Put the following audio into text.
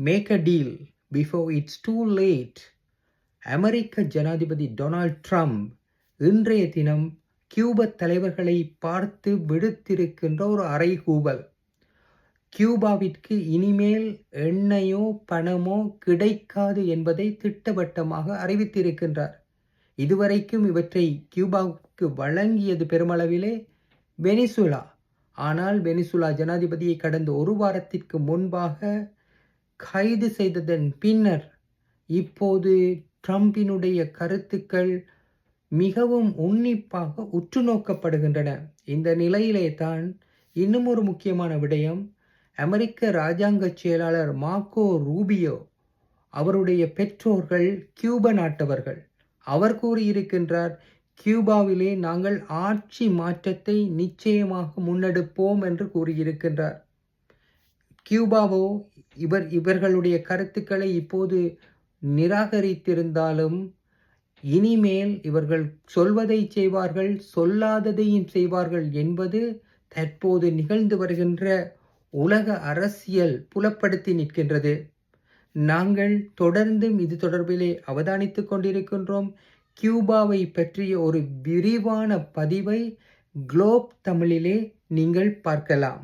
Make a deal before it's too late. அமெரிக்க ஜனாதிபதி Donald Trump இன்றைய தினம் கியூப தலைவர்களை பார்த்து விடுத்திருக்கின்ற ஒரு அறைகூவல். கியூபாவிற்கு இனிமேல் எண்ணெயோ பணமோ கிடைக்காது என்பதை திட்டவட்டமாக அறிவித்திருக்கின்றார். இதுவரைக்கும் இவற்றை கியூபாவுக்கு வழங்கியது பெருமளவிலே வெனிசுலா. ஆனால் வெனிசுலா ஜனாதிபதியை கடந்த ஒரு வாரத்திற்கு முன்பாக கைது செய்ததன் பின்னர் இப்போது ட்ரம்பினுடைய கருத்துக்கள் மிகவும் உன்னிப்பாக உற்று நோக்கப்படுகின்றன. இந்த நிலையிலே தான் இன்னும் ஒரு முக்கியமான விடயம், அமெரிக்க இராஜாங்க செயலாளர் மார்க்கோ ரூபியோ அவருடைய பெற்றோர்கள் கியூப நாட்டவர்கள். அவர் கூறியிருக்கின்றார், கியூபாவிலே நாங்கள் ஆட்சி மாற்றத்தை நிச்சயமாக முன்னெடுப்போம் என்று கூறியிருக்கின்றார். கியூபாவோ இவர்களுடைய கருத்துக்களை இப்போது நிராகரித்திருந்தாலும் இனிமேல் இவர்கள் சொல்வதை செய்வார்கள், சொல்லாததையும் செய்வார்கள் என்பது தற்போது நிகழ்ந்து வருகின்ற உலக அரசியல் புலப்படுத்தி நிற்கின்றது. நாங்கள் தொடர்ந்தும் இது தொடர்பிலே அவதானித்துக் கொண்டிருக்கின்றோம். கியூபாவை பற்றிய ஒரு விரிவான பதிவை குளோப் தமிழிலே நீங்கள் பார்க்கலாம்.